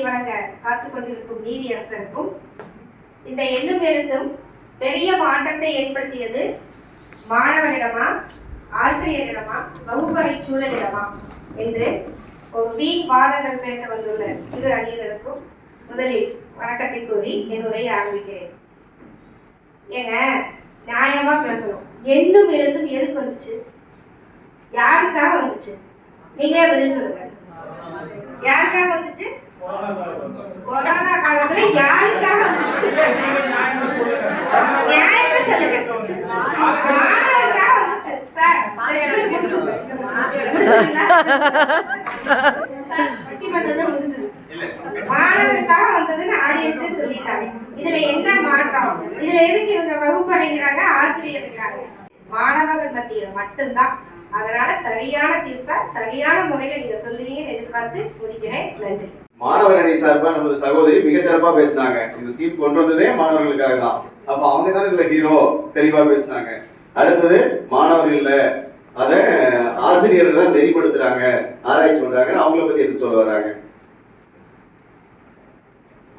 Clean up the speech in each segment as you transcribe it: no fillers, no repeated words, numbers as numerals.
வழங்க காத்துக் கொண்டிருக்கும் நீதியரசருக்கும் இந்த எண்ணும் எழுத்தும் பெரிய மாற்றத்தை ஏற்படுத்தியது மாணவனிடமா, ஆசிரியரிடமா, வகுப்பறை சூழலிடமா என்று ஒரு வீண் வாதங்கள் பேச வந்துள்ள இரு அணியினருக்கும் முதலில் வணக்கத்தை கூறி என் உரையை ஆரம்பிக்கிறேன். ஏங்க, நியாயமா பேசணும். எண்ணும் எழுத்தும் எதுக்கு வந்துச்சு? யாருக்காக வந்துச்சு? நீங்களே பதில் சொல்லுங்க. யாருக்காக வந்துச்சு? கொரோனா காலத்துல யாருக்காக வந்துச்சு? நியாயத்தை சொல்லுங்க. மாணவருக்காக வந்துச்சு. சார், மாணவருக்காக வந்ததுன்னு ஆடியன்ஸே சொல்லிட்டாங்க. இதுல என்ன மாற்றம்? இதுல எதுக்கு இவங்க வகுப்படைகிறாங்க, ஆசிரியர் இருக்காங்க? மாணவர்கள் மத்தியில் மட்டும்தான். அதனால சரியான தீர்ப்பை சரியான முறையில நீங்க சொல்லுவீங்கன்னு எதிர்பார்த்து முடிக்கிறேன். நன்றி. மாணவர் அணி சார்பா நமது சகோதரி மிக சிறப்பா பேசினாங்க. இந்த ஸ்கீம் கொண்டு வந்ததே மாணவர்களுக்காக தான். அப்ப அவங்க தான் இதுல ஹீரோ, தெளிவா பேசினாங்க. அடுத்தது மாணவர்கள் இல்ல, அத ஆசிரியர்கள் தான் நெறிப்படுத்துறாங்க, ஆராய்ச்சி பண்றாங்க. அவங்கள பத்தி எது சொல்ல வராங்க?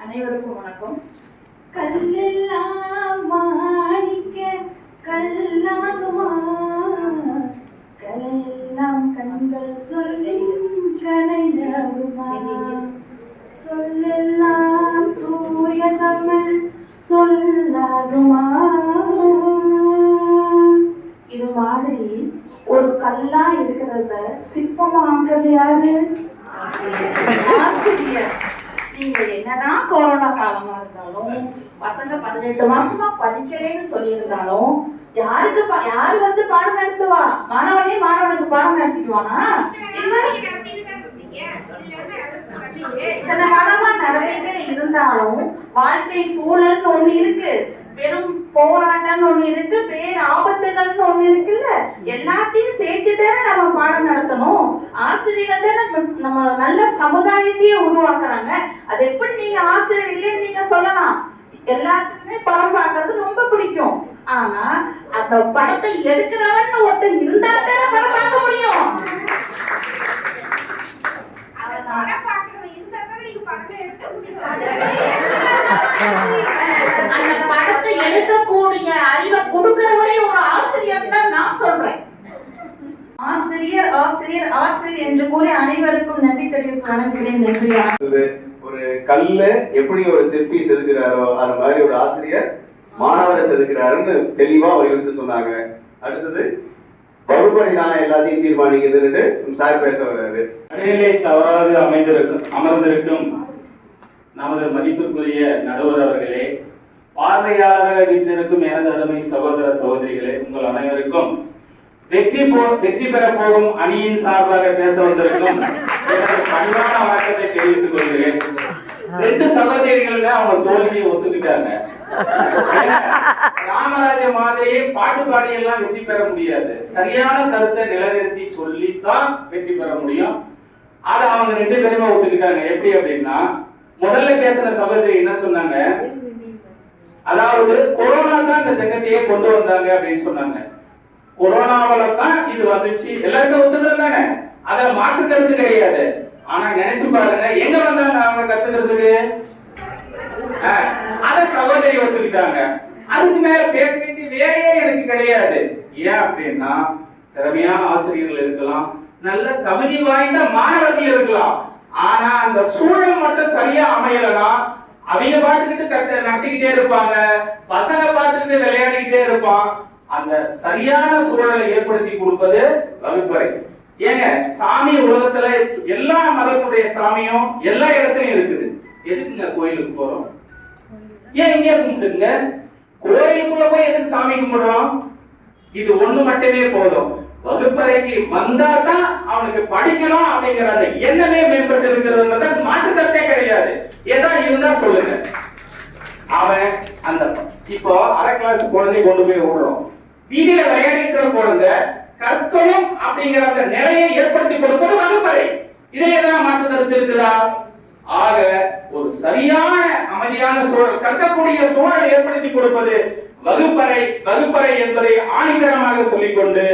அனைவருக்கும் வணக்கம். கல்லெல்லாம் மாணிக்க கல்லாகுமா, கலையெல்லாம் கண்கள் சொல்லும் கலையாகுமா, சொல்லெல்லாம் தூய தமிழ் சொல்லாகுமா. இது மாதிரி ஒரு கல்லா இருக்கிறத சிற்பமா ஆக்குறது யாரு? ஆசிரியர். நீங்க என்னதான் கொரோனா காலமா இருந்தாலும், பசங்க 18 மாசமா படிக்கிறேன்னு சொல்லியிருந்தாலும், யாரு வந்து பாடம் நடத்துவா? மாணவனுக்கு பாடம் நடத்திக்குவானா? இத்தனை காலமா நடந்துட்டே இருந்தாலும் வாழ்க்கை சூழல்னு ஒண்ணு இருக்கு, பெரும் போராட்டம்னு ஒண்ணு இருக்கு, பேர் ஆபத்துகள்னு ஒண்ணு இருக்குல்ல. எல்லாத்தையும் சேர்த்துதானே நம்ம பாடம் நடத்தணும். ஆசிரியர்கள் தானே நம்ம நல்ல சமுதாயத்தையே உருவாக்குறாங்க. அது எப்படி நீங்க ஆசிரியர் இல்லைன்னு நீங்க சொல்லலாம்? எல்லாத்துக்குமே படம் பார்க்கறது ரொம்ப பிடிக்கும். ஆனா அந்த படத்தை எடுக்கிறவன் ஒருத்தன் இருந்தா தானே படம் பார்க்க முடியும். அந்த படத்தை எடுக்கக்கூடிய அறிவை கொடுக்கிறவரே ஒரு ஆசிரியர் தான் நான் சொல்றேன். ஆசிரியர் ஆசிரியர் ஆசிரியர் என்று கூறி அனைவருக்கும் நன்றி தெரிவித்து வணங்குகிறேன். நன்றி. ஒரு கல்ல எப்படி ஒரு சிற்பி செதுக்கிறாரோ அது மாதிரி ஒரு ஆசிரியர் மாணவரை செதுக்கிறாருன்னு தெளிவா அவர் எடுத்து சொன்னாங்க. அடுத்தது வகுப்பறை தான் எல்லாத்தையும் தீர்மானிக்குதுன்னு சார் பேச வர்றாரு. நடுநிலை தவறாது அமர்ந்திருக்கும் நமது மதிப்பிற்குரிய நடுவர் அவர்களே, பார்வையாளராக வீட்டிலிருக்கும் எனது அருமை சகோதர சகோதரிகளே, உங்கள் அனைவருக்கும் வெற்றி பெற போகும் அணியின் சார்பாக பேச வந்திருக்கும் எனது பணிவான வணக்கத்தை தெரிவித்துக் கொள்கிறேன். 2 சகோதரிகள் அவங்க தோல்வியை ஒத்துக்கிட்டாங்க. ராமராஜ மாதிரியே பாட்டு பாடி எல்லாம் வெற்றி பெற முடியாது. சரியான கருத்தை நிலைநிறுத்தி சொல்லித்தான் வெற்றி பெற முடியும். அதை அவங்க 2 பேருமே ஒத்துக்கிட்டாங்க. எப்படி அப்படின்னா, முதல்ல பேசின சகோதரி என்ன சொன்னாங்க? அதாவது கொரோனா தான் இந்த திட்டத்தையே கொண்டு வந்தாங்க அப்படின்னு சொன்னாங்க. கொரோனாவில தான் இது வந்துச்சு, எல்லாருமே ஒத்துக்கிறாங்க. அத மாற்று கருத்து கிடையாது. ஆனா நினைச்சு பாருங்க, எங்க வந்தாங்க அவங்க கத்துக்கிறதுக்கு? அத சகோதரி ஒத்துக்கிட்டாங்க. அதுக்கு மேல பேச வேண்டிய வேலையே எனக்கு கிடையாது. ஏன் அப்படின்னா, திறமையான ஆசிரியர்கள் இருக்கலாம், நல்ல தகுதி வாய்ந்த மாணவர்கள் இருக்கலாம். ஆனா அந்த சூழல் மட்டும் சரியா அமையலனா அவங்க பாட்டுக்கிட்டு நடத்திக்கிட்டே இருப்பாங்க, பசங்க பாட்டுக்கிட்டு விளையாடிக்கிட்டே இருப்பான். அந்த சரியான சூழலை ஏற்படுத்தி கொடுப்பது வகுப்பறை. ஏங்க, சாமி உலகத்துல எல்லா மதத்துடைய சாமியும் எல்லா இடத்துலயும் இருக்குது. எதுக்குங்க கோயிலுக்கு போறோம்? ஏன் இங்கே கும்பிட்டுங்க? கோயிலுக்குள்ள போய் எதுக்கு சாமி கும்பிடுறோம்? இது ஒண்ணு மட்டுமே போதும். வகுப்பறைக்கு வந்தா தான் அவனுக்கு படிக்கணும் அப்படிங்கிற அந்த எண்ணமே மேம்பட்டு இருக்கிறது, மாற்றுக்கருத்தே கிடையாது. ஏதா இருந்தா சொல்லுங்க. அவன் அந்த இப்போ அரை கிளாஸ் குழந்தை கொண்டு போய் விடுறோம், வீதியில விளையாடிட்டு குழந்தை கற்கணும் அப்படிங்கிற அந்த நிலையை ஏற்படுத்தி கொடுப்பது வகுப்பறை. இதுல எதனா மாற்று கருத்து இருக்குதா? ஆக ஒரு சரியான அமைதியான சூழல், கற்கக்கூடிய சூழலை ஏற்படுத்தி கொடுப்பது வகுப்பறை. வகுப்பறை என்பதை ஆணித்தரமாக சொல்லிக்கொண்டு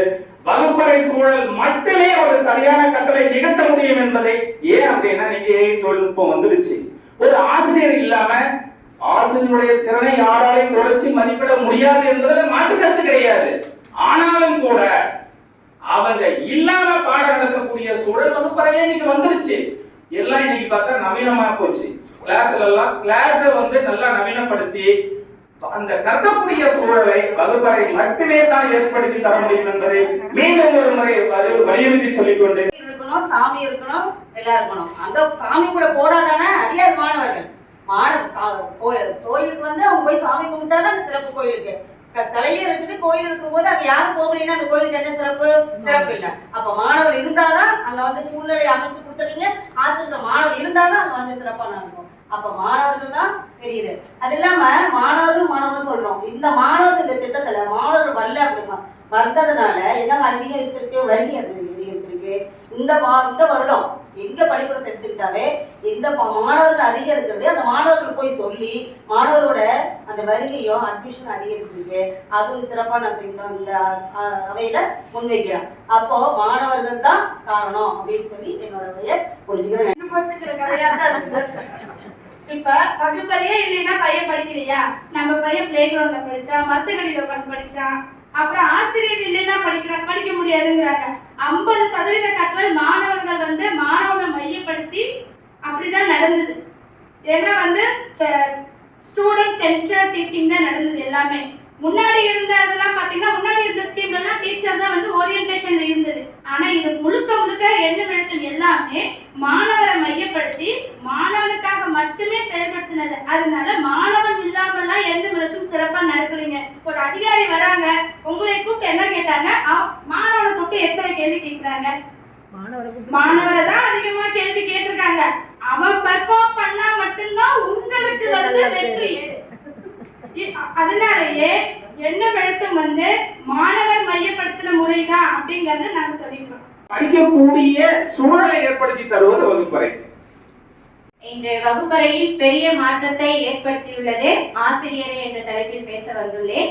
வகுப்பறை சூழல் மட்டுமே ஒரு சரியான கற்றலை நிகழ்த்த முடியும் என்பதை, ஏன் அப்படின்னா நீங்க தொழில்நுட்பம் வந்துருச்சு. ஒரு ஆசிரியர் இல்லாம ஆசிரியருடைய திறனை யாராலையும் குறைச்சி மதிப்பிட முடியாது என்பதில் மாற்று கருத்து கிடையாது. ஆனாலும் கூட அவங்க இல்லாம பாடம் நடத்தக்கூடிய சூழல் வகுப்பறையில இன்னைக்கு வந்துருச்சு. எல்லாம் இன்னைக்கு பார்த்தா நவீனமா போச்சு. கிளாஸ் வந்து நல்லா நவீனப்படுத்தி அந்த கற்கக்கூடிய சூழலை வகுப்பறை மட்டுமே தான் ஏற்படுத்தி தர முடியும் என்பதை மீண்டும் ஒரு முறை வலியுறுத்தி சொல்லிக்கொண்டு இருக்கணும், சாமி இருக்கணும், எல்லாம் இருக்கணும். அந்த சாமி கூட போடாதானே அடியார் மாணவர்கள் கோயிலுக்கு வந்து அவங்க போய் சாமி கும்பிட்டாதான் அந்த சிறப்பு. கோயிலுக்கு சிலையும் இருக்குது, கோயில் இருக்கும் போது அங்க யாரும் போகலன்னா அந்த கோயிலுக்கு என்ன சிறப்பு? சிறப்பு இல்லை. அப்ப மாணவர்கள் இருந்தாதான் அங்க வந்து சூழ்நிலை அமைச்சு கொடுத்துட்டீங்க. ஆசிரியர் மாணவர்கள் இருந்தாதான் அங்க வந்து சிறப்பா நடக்கும். அப்ப மாணவர்கள் தான் தெரியுது. அது இல்லாம மாணவர்கள் சொல்றோம். இந்த மாணவர்கள் இந்த திட்டத்துல மாணவர்கள் வரல அப்படிமா வந்ததுனால என்ன அதிகரிச்சிருக்கு? வருகை அதிகரிச்சிருக்கு. இந்த வருடம் எங்க பள்ளிக்கூடத்தை எடுத்துக்கிட்டாலே எந்த மாணவர்கள் அதிகரிக்கிறது அந்த மாணவர்கள் போய் சொல்லி மாணவரோட அந்த வருகையும் அட்மிஷன் அதிகரிச்சிருக்கு. அது ஒரு சிறப்பா நான் இந்த அவையில முன்வைக்கிறேன். அப்போ மாணவர்கள் தான் காரணம் அப்படின்னு சொல்லி என்னோட முடிச்சுக்கிறேன். இப்ப வகுப்பறையே இல்லைன்னா பையன் படிக்கிறியா? நம்ம பையன் பிளே கிரவுண்ட்ல படிச்சான், மரத்துக்கடியில உட்காந்து படிச்சான். அப்புறம் ஆசிரியர் இல்லைன்னா படிக்க முடியாதுங்கிறாங்க. 50% கற்றல் மாணவர்கள் வந்து மாணவனை மையப்படுத்தி அப்படிதான் நடந்தது. ஏன்னா வந்து ஸ்டூடெண்ட் சென்ட்ரல் டீச்சிங் தான் நடந்தது எல்லாமே. முன்னாடி இருந்ததெல்லாம் பாத்தீங்கன்னா முன்னாடி இருந்த ஸ்கீம்ல எல்லாம் டீச்சர் தான் வந்து ஓரியன்டேஷன்ல இருந்தது. ஆனா இது முழுக்க எண்ணம் எழுத்தும் எல்லாமே மாணவரை மையப்படுத்தி மாணவனுக்காக மட்டுமே செயல்படுத்தினது. அதனால மாணவன் இல்லாமலாம் எண்ணம் எழுத்தும் சிறப்பா நடக்கலைங்க. ஒரு அதிகாரி வராங்க, உங்களை கூப்பிட்டு என்ன கேட்டாங்க? மாணவனை கூப்பிட்டு எத்தனை கேள்வி கேட்கிறாங்க? மாணவரை தான் அதிகமா கேள்வி கேட்டிருக்காங்க. அவன் பெர்ஃபார்ம் பண்ணா மட்டும்தான் உங்களுக்கு வந்து வெற்றி. அதனாலேயே எண்ணம் எழுத்தும் வந்து மாணவர் மையப்படுத்தின முறைதான் அப்படிங்கறத நாங்க சொல்லிக்கிறோம். படிக்கக்கூடிய சூழலை ஏற்படுத்தி தருவது வகுப்பறை. இன்று வகுப்பறையில் பெரிய மாற்றத்தை ஏற்படுத்தியுள்ளது ஆசிரியரே என்ற தலைப்பில் பேச வந்துள்ளேன்.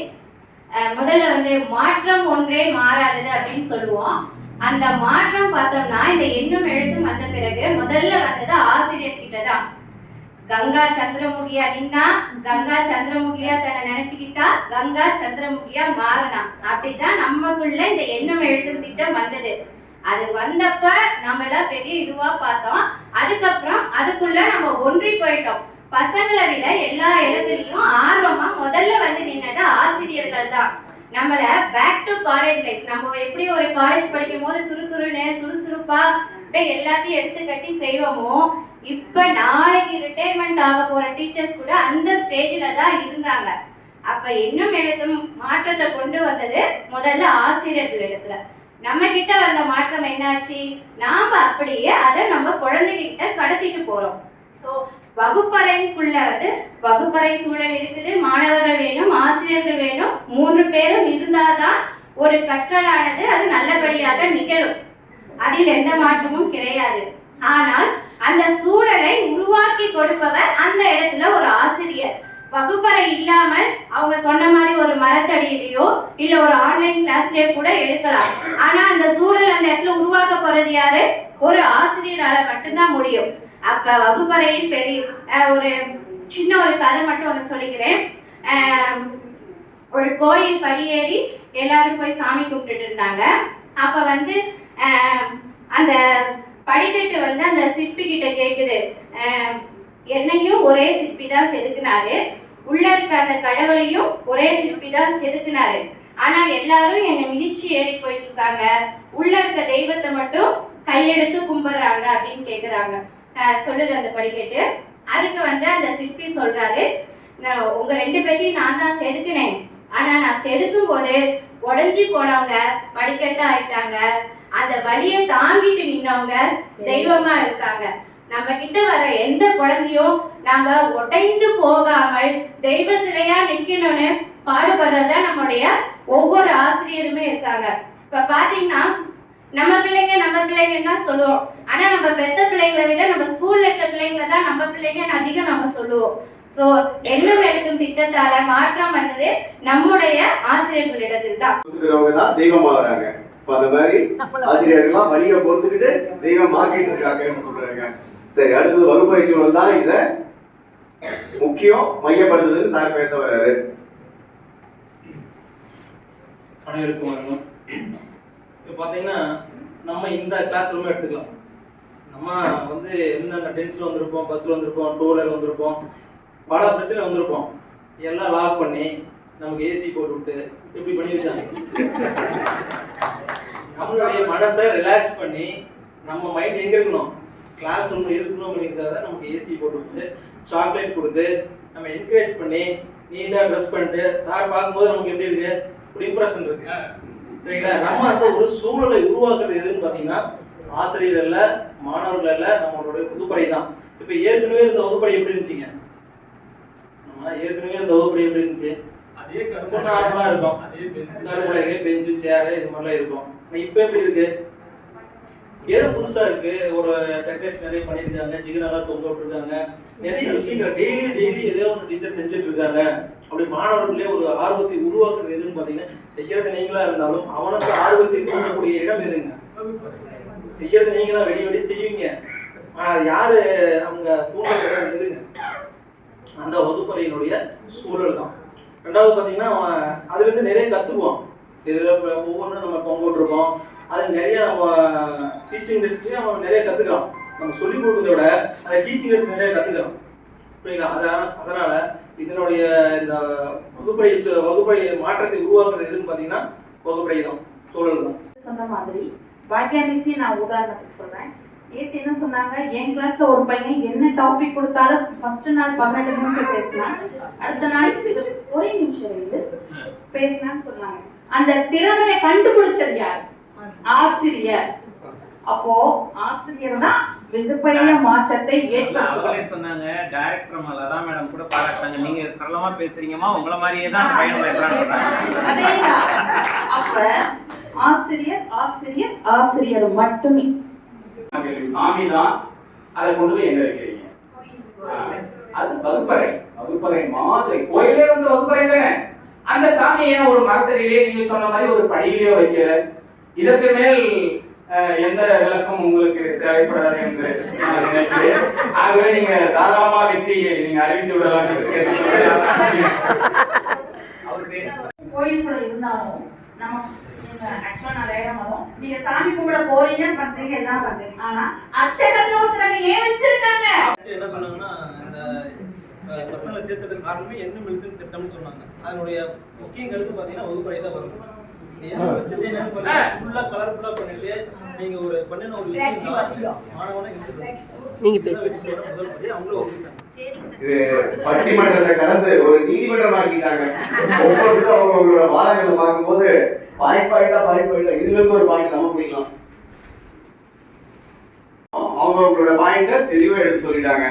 முதல்ல வந்து மாற்றம் ஒன்றே மாறாதது அப்படின்னு சொல்லுவோம். அந்த மாற்றம் பார்த்தோம்னா இந்த எண்ணும் எழுத்தும் வந்த பிறகு முதல்ல வந்தது ஆசிரியர் கிட்டதான். கங்கா சந்திரமுகியா நின்னா, கங்கா சந்திரமுகியா தன்னை நினைச்சுக்கிட்டா, கங்கா சந்திரமுகியா மாறினா. அப்படிதான் நமக்குள்ள இந்த எண்ணம் எழுத்தும் திட்டம் வந்தது. அது வந்தப்ப நம்ம எல்லாம் பெரிய இதுவா பார்த்தோம். அதுக்கப்புறம் அதுக்குள்ள நம்ம ஒன்றி போயிட்டோம். பசங்களை விட எல்லா இடத்துலயும் ஆர்வமா முதல்ல வந்து நின்னது ஆசிரியர்கள் தான். நம்மள பேக் டு காலேஜ் லைஃப், நம்ம எப்படி ஒரு காலேஜ் படிக்கும் போது துருதுருன்னு சுறுசுறுப்பா எல்லாத்தையும் எடுத்து கட்டி செய்வோமோ, இப்ப நாளைக்கு ரிட்டையர்மெண்ட் ஆக போற டீச்சர்ஸ் கூட அந்த ஸ்டேஜ்ல தான் இருந்தாங்க. அப்ப இன்னும் எழுத்தும் மாற்றத்தை கொண்டு வந்தது முதல்ல ஆசிரியர்கள் இடத்துல. நம்ம கிட்ட வந்த மாற்றம் என்னாச்சு? நாம அப்படியே அதை நம்ம குழந்தைகிட்ட கடத்திட்டு போறோம். சோ வகுப்பறைக்குள்ள வந்து வகுப்பறை சூழல் இருக்குது, மாணவர்கள் வேணும், ஆசிரியர்கள் வேணும், 3 பேரும் இருந்தாதான் ஒரு கற்றலானது அது நல்லபடியாக நிகழும். அதில் எந்த மாற்றமும் கிடையாது. ஆனால் அந்த சூழலை உருவாக்கி கொடுப்பவர் அந்த இடத்துல ஒரு ஆசிரியர். வகுப்பறை இல்லாமல் அவங்க சொன்ன மாதிரி ஒரு மரத்தடியிலையோ இல்ல ஒரு ஆன்லைன் கிளாஸ்லயோ கூட எடுக்கலாம். ஆனா அந்த சூழல் அந்த இடத்துல உருவாக்க போறது யாரு? ஒரு ஆசிரியரால மட்டும்தான் முடியும். அப்ப வகுப்பறையில் பெரிய ஒரு சின்ன ஒரு கதை மட்டும் ஒண்ணு சொல்லிக்கிறேன். ஒரு கோயில் படியேறி எல்லாரும் போய் சாமி கும்பிட்டுட்டு இருந்தாங்க. அப்ப வந்து அந்த படிக்கட்டு வந்து அந்த சிற்பி கிட்ட கேக்குது, என்னையும் ஒரே சிற்பி தான் செதுக்குனாரு, உள்ள இருக்க அந்த கடவுளையும் ஒரே சிற்பி தான் செதுக்குனாரு, ஆனா எல்லாரும் என்னை மிதிச்சு ஏறி போயிட்டு இருக்காங்க, உள்ள இருக்க தெய்வத்தை மட்டும் கையெடுத்து கும்பிடுறாங்க அப்படின்னு கேக்குறாங்க. சொல்லுது அந்த படிக்கட்டு. அதுக்கு வந்து அந்த சிற்பி சொல்றாரு, உங்க 2 பேரையும் நான் தான் செதுக்குனேன், ஆனா நான் செதுக்கும் போது உடஞ்சி போனவங்க படிக்கட்டா ஆயிட்டாங்க, அந்த வலியை தாங்கிட்டு நின்னவங்க தெய்வமா இருக்காங்க. நம்ம கிட்ட வர எந்த குழந்தையும் நம்ம உடைந்து போகாமல் தெய்வ சிலையா நிக்கணும்னு பாடுபடுறதா நம்முடைய ஒவ்வொரு ஆசிரியருமே இருக்காங்க. இப்ப பாத்தீங்கன்னா நம்ம பிள்ளைங்கன்னா சொல்லுவோம், ஆனா நம்ம பெத்த பிள்ளைங்களை விட நம்ம ஸ்கூல்ல இருக்க பிள்ளைங்களை தான் நம்ம பிள்ளைங்க அதிகம் நம்ம சொல்லுவோம். சோ எண்ணம் எழுத்தும் திட்டத்தால மாற்றம் வந்தது நம்முடைய ஆசிரியர்களிடத்தில் தான் தெய்வமாகறாங்க. அந்த மாதிரி ஆசிரியர்கள்லாம் வழியை பொறுத்துக்கிட்டு தெய்வம் ஆக்கிட்டு இருக்காங்கன்னு சொல்றாங்க. சரி, அடுத்தது வகுப்பறை சூழல் தான் இதை முக்கியம் மையப்படுத்துதுன்னு சார் பேச வர்றாரு. அனைவருக்கும் வணக்கம். இப்போ பார்த்தீங்கன்னா நம்ம இந்த கிளாஸ் ரூம் எடுத்துக்கலாம். நம்ம வந்து என்னென்ன டென்ஸில் வந்திருப்போம், பஸ்ஸில் வந்திருப்போம், டூ வீலர் வந்திருப்போம், பல பிரச்சனை வந்திருப்போம். எல்லாம் லாக் பண்ணி நமக்கு ஏசி போட்டு விட்டு இப்படி பண்ணியிருக்காங்க. நம்மளுடைய மனசை ரிலாக்ஸ் பண்ணி நம்ம மைண்ட் எங்கே இருக்கணும், கிளாஸ் ரூமில் இருக்கணும் அப்படிங்கிறத நமக்கு ஏசி போட்டு விட்டு சாக்லேட் கொடுத்து நம்ம என்கரேஜ் பண்ணி நீட்டாக ட்ரெஸ் பண்ணிட்டு சார் பார்க்கும்போது நமக்கு எப்படி இருக்கு, ஒரு இம்ப்ரெஷன் இருக்கு. சரிங்களா? நம்ம அந்த ஒரு சூழலை உருவாக்குறது எதுன்னு பார்த்தீங்கன்னா ஆசிரியர் அல்ல, மாணவர்கள் அல்ல, நம்மளுடைய வகுப்பறை தான். இப்போ ஏற்கனவே இந்த வகுப்பறை எப்படி இருந்துச்சுங்க? நம்ம ஏற்கனவே இந்த வகுப்பறை எப்படி இருந்துச்சு? அதே நார்மலா இருக்கும். கருப்பலகை, பெஞ்சு, சேரு இது மாதிரிலாம் இருக்கும். ஆனால் இப்போ எப்படி இருக்கு? ஏதோ புதுசா இருக்கு. ஒரு டெக்கரேஷன் நிறைய பண்ணியிருக்காங்க, ஜிகனெல்லாம் தொங்க விட்டுருக்காங்க, நிறைய விஷயங்கள் டெய்லி ஏதோ ஒரு டீச்சர் செஞ்சுட்டு இருக்காங்க. அப்படி மாணவர்களே ஒரு ஆர்வத்தை உருவாக்குறது எதுன்னு பார்த்தீங்கன்னா செய்யறது நீங்களா இருந்தாலும் அவனுக்கு ஆர்வத்தை தூண்டக்கூடிய இடம் எதுங்க? செய்யறது நீங்க தான் வெடி செய்வீங்க. யாரு அவங்க தூண்டுற எதுங்க? அந்த வகுப்பறையினுடைய சூழல் தான். ரெண்டாவது பார்த்தீங்கன்னா அதுல இருந்து நிறைய கத்துக்குவோம். ஒவ்வொன்றும் நம்ம தொங்க விட்டுருப்போம். அது நிறைய நம்ம டீச்சிங் டெஸ்ட்லேயே அவன் நிறைய கற்றுக்கலாம். நம்ம சொல்லிக் கொடுக்கறத விட அந்த டீச்சிங் டெஸ்ட் நிறைய கற்றுக்கலாம். புரியுங்களா? அதனால இதனுடைய இந்த வகுப்பறை மாற்றத்தை உருவாக்குறது எதுன்னு பார்த்தீங்கன்னா வகுப்பறை தான், சூழல் தான். சொன்ன மாதிரி பாக்கியாமிசி நான் உதாரணத்துக்கு சொல்றேன். நேற்று என்ன சொன்னாங்க, என் கிளாஸ்ல ஒரு பையன் என்ன டாபிக் கொடுத்தாலும் ஃபர்ஸ்ட் நாள் 18 நிமிஷம் பேசினான், அடுத்த நாள் ஒரே நிமிஷம் பேசினான்னு சொன்னாங்க. அந்த திறமையை கண்டுபிடிச்சது யார்? ஆசிரியர். அப்போ ஆசிரியர் தான் மிகப்பெரிய மாற்றத்தை ஏற்படுத்துவாங்க. சொன்னாங்க டைரக்டர் லதா மேடம் கூட பாராட்டாங்க, நீங்க சரளமா பேசுறீங்கம்மா, உங்கள மாதிரியே தான் பையன் பேசுறாங்க. அதேதான். அப்ப ஆசிரியர் ஆசிரியர் ஆசிரியர் மட்டுமே. சாமி தான். அதை கொண்டு போய் எங்க வைக்கிறீங்க? அது வகுப்பறை மாதிரி. கோயிலே வந்து வகுப்பறை தானே. அந்த சாமியை ஒரு மரத்தடியிலே நீங்க சொன்ன மாதிரி ஒரு படியிலே வைக்கல. இதற்கு மேல் எந்த விளக்கம் உங்களுக்கு தேவைப்படாது என்று நான் நினைக்கிறேன். ஆகவே நீங்க தாராளமா வெற்றியை நீங்க அறிவித்து விடலாம். கோயிலுக்குள்ள இருந்தாலும் நம்ம ஆக்சுவலா நான் வேகம் வரும். நீங்க சாமி கும்பிட போறீங்க, பண்றீங்க, எல்லாம் பண்றீங்க. ஆனா அச்சகத்துல ஒருத்தவங்க ஏன் வச்சிருக்காங்க? என்ன சொன்னாங்கன்னா, இந்த பசங்களை சேர்த்ததுக்கு காரணமே என்ன எழுதுன்னு திட்டம்னு சொன்னாங்க. அதனுடைய முக்கிய கருத்து பார்த்தீங்கன்னா வகுப்பறை தான் வரும். ஃபுல்லா கலர்ஃபுல்லா பண்ணலையே, நீங்க ஒரு பண்ணின ஒரு விஷயம் மாணவனை நீங்க பேசுறீங்க. இது பட்டிமன்றத்தை கடந்து ஒரு நீதிமன்றம் ஆக்கிட்டாங்க. ஒவ்வொருத்தரும் அவங்களோட வாதங்களை பார்க்கும்போது பாயிண்ட் இதுல இருந்து ஒரு பாயிண்ட் நம்ம பிடிக்கலாம். அவங்களோட பாயிண்ட தெளிவா எடுத்து சொல்லிட்டாங்க.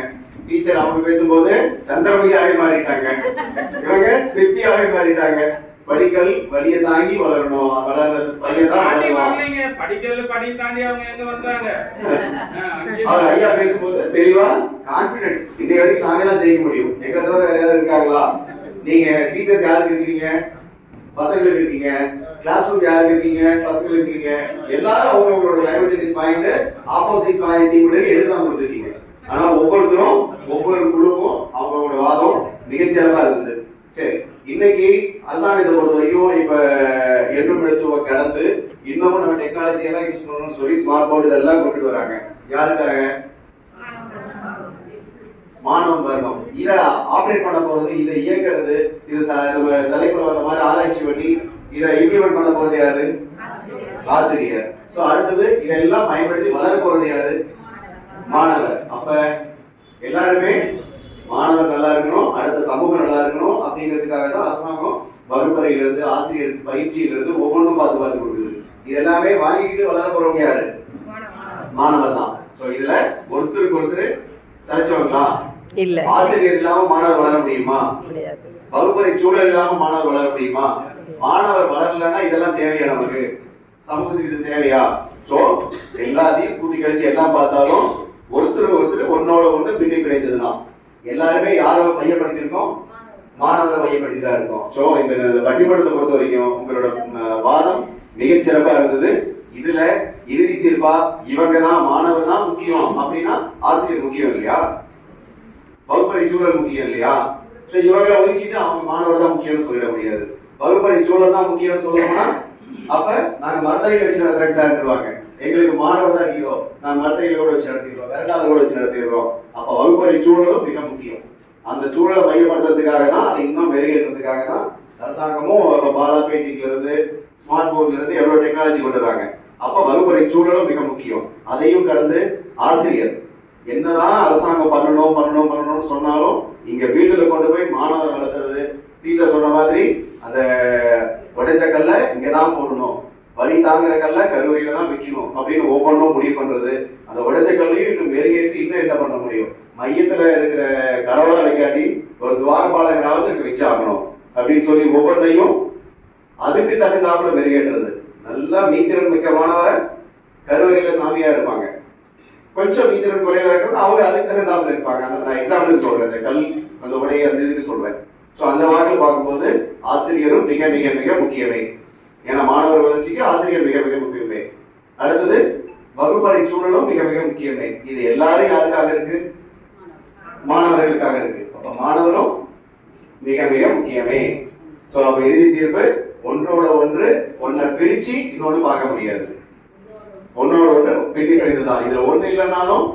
டீச்சர் அவங்க பேசும்போது சந்திரமுகியாவே மாறிட்டாங்க, இவங்க சிற்பியாவே மாறிட்டாங்க. படிக்கல் வலிய தாங்கி வளரணும், வளர்றது அவர் ஐயா பேசும்போது தெளிவா கான்பிடன்ட். இன்னைக்கு வரைக்கும் நாங்க தான் ஜெயிக்க முடியும், எங்களை தவிர வேற யாராவது இருக்காங்களா? நீங்க டீச்சர்ஸ் யாருக்கு இருக்கீங்க? பசங்களுக்கு இருக்கீங்க. கிளாஸ் ரூம் யாருக்கு இருக்கீங்க? பசங்களுக்கு இருக்கீங்க. எல்லாரும் அவங்களோட simultaneous point opposite point team எழுதான் கொடுத்துருக்கீங்க. ஆனா ஒவ்வொருத்தரும் ஒவ்வொரு குழுவும் அவங்களோட வாதம் மிகச்சிறப்பா இருந்தது. சரி, இன்னைக்கு அரசாங்கத்தை பொறுத்த வரைக்கும் இப்ப எண்ணும் எழுத்துவ கடந்து இன்னமும் நம்ம டெக்னாலஜி எல்லாம் யூஸ் பண்ணணும்னு சொல்லி ஸ்மார்ட் போர்டு இதெல்லாம் கொண்டுட்டு வராங்க. யாருக்காக? மாணவன் வர்க்கம். இதை ஆப்ரேட் பண்ண போறது, இதை இயக்கிறது, இது நம்ம தலைப்புல வந்த மாதிரி ஆராய்ச்சி பண்ணி இதை இம்ப்ளிமெண்ட் பண்ண போறது யாரு? ஆசிரியர். சோ அடுத்தது இதெல்லாம் பயன்படுத்தி வளர போறது யாரு? மாணவர். அப்ப எல்லாருமே மாணவர் நல்லா இருக்கணும், அடுத்த சமூகம் நல்லா இருக்கணும் அப்படிங்கிறதுக்காக தான் அரசாங்கம் வகுப்பறையில இருந்து ஆசிரியர் பயிற்சியில இருந்து ஒவ்வொன்றும் பார்த்து கொடுக்குது. இது எல்லாமே வாங்கிக்கிட்டு வளர போறவங்க யாரு? மாணவர் தான். சோ இதுல ஒருத்தருக்கு ஒருத்தர் சளைச்சவங்களா? இல்ல. ஆசிரியர் இல்லாம மாணவர் வளர முடியுமா? முடியாது. வகுப்பறை சூழல் இல்லாம மாணவர் வளர முடியுமா? மாணவர் வளரலன்னா இதெல்லாம் தேவையா? நமக்கு சமூகத்துக்கு இது தேவையா? சோ எல்லாத்தையும் கூட்டி கழிச்சு எல்லாம் பார்த்தாலும் ஒருத்தருக்கு ஒருத்தர் ஒன்னோட ஒண்ணு பின்னி கிடைச்சதுதான். எல்லாருமே யாரை மையப்படுத்திருக்கோம்? மாணவரை மையப்படுத்தி தான் இருக்கோம். சோ இந்த பட்டிமன்றத்தை பொறுத்த வரைக்கும் உங்களோட வாதம் மிகச்சிறப்பா இருந்தது. இதுல இறுதி தீர்ப்பா இவங்க தான் மாணவர் தான் முக்கியம் அப்படின்னா ஆசிரியர் முக்கியம் இல்லையா? வகுப்பறை சூழல் முக்கியம் இல்லையா? ஸோ இவங்களை ஒதுக்கிட்டு அவங்க மாணவர் தான் முக்கியம்னு சொல்லிட முடியாது. வகுப்பறை சூழல் தான் முக்கியம்னு சொல்லணும்னா அப்ப நாங்க மரத்தடியில் வச்சு நடத்துறேன் சார்வாங்க, எங்களுக்கு மாணவர் தான் ஹீரோ, நான் மரத்தடியிலோட வச்சு நடத்திடுறோம், விரண்டாளோட வச்சு நடத்திடுறோம். அப்ப வகுப்பறை சூழலும் மிக முக்கியம். அந்த சூழலை மையப்படுத்துறதுக்காக தான், அதை இன்னும் மெருகேற்றதுக்காக தான் அரசாங்கமும் இப்போ பாலா பெயிண்டிங்ல இருந்து ஸ்மார்ட் போர்ட்ல இருந்து எவ்வளவு டெக்னாலஜி கொண்டு வராங்க. அப்ப வகுப்பறை சூழலும் மிக முக்கியம். அதையும் கடந்து ஆசிரியர் என்னதான் அரசாங்கம் பண்ணணும்னு சொன்னாலும் இங்க ஃபீல்டுல கொண்டு போய் மாணவர் வளர்த்துறது, டீச்சர் சொன்ன மாதிரி அந்த உடைஞ்ச கல்ல இங்கதான் போடணும், வலி தாங்குற கல்ல கல்லூரியில தான் வைக்கணும் அப்படின்னு ஒவ்வொன்றும் முடிவு பண்றது. அந்த உடைஞ்ச கல்லையும் இன்னும் மெருகேற்றி இன்னும் என்ன பண்ண முடியும், மையத்துல இருக்கிற கடவுளா வைக்காட்டி ஒரு துவாரபாலகராவது இங்க வச்சாகணும் அப்படின்னு சொல்லி ஒவ்வொன்றையும் அதுக்கு தகுந்தாப்புல மெருகேற்றுறது. நல்லா மீத்திறன் மிக்க மாணவரை கல்லூரியில சாமியா இருப்பாங்க, கொஞ்சம் மீத்திறன் குறைவா இருக்கிறது அவங்க அதுக்கு தகுந்தாப்புல இருப்பாங்க. நான் எக்ஸாம்பிளுக்கு சொல்றேன், இந்த கல் அந்த உடைய அந்த இதுக்கு சொல்றேன். ஸோ அந்த வாக்கில் பார்க்கும்போது ஆசிரியரும் மிக மிக மிக முக்கியமே. ஏன்னா மாணவர் வளர்ச்சிக்கு ஆசிரியர் மிக மிக முக்கியமே. அடுத்தது வகுப்பறை சூழலும் மிக மிக முக்கியமே. இது எல்லாரும் யாருக்காக இருக்கு? மாணவர்களுக்காக இருக்கு. அப்ப மாணவரும் மிக மிக முக்கியமே. ஸோ அப்ப இறுதி தீர்ப்பு ஒன்றோட ஒன்று, ஒன்னை பிரிச்சு இன்னொன்னு பார்க்க முடியாது, ஒன்னோட ஒன்று பின்னி பிடித்துதான். இதுல ஒண்ணு இல்லைன்னாலும்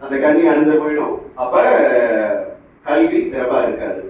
அந்த கண்ணி அழிந்து போயிடும். அப்ப கல்வி சிறப்பா இருக்காது.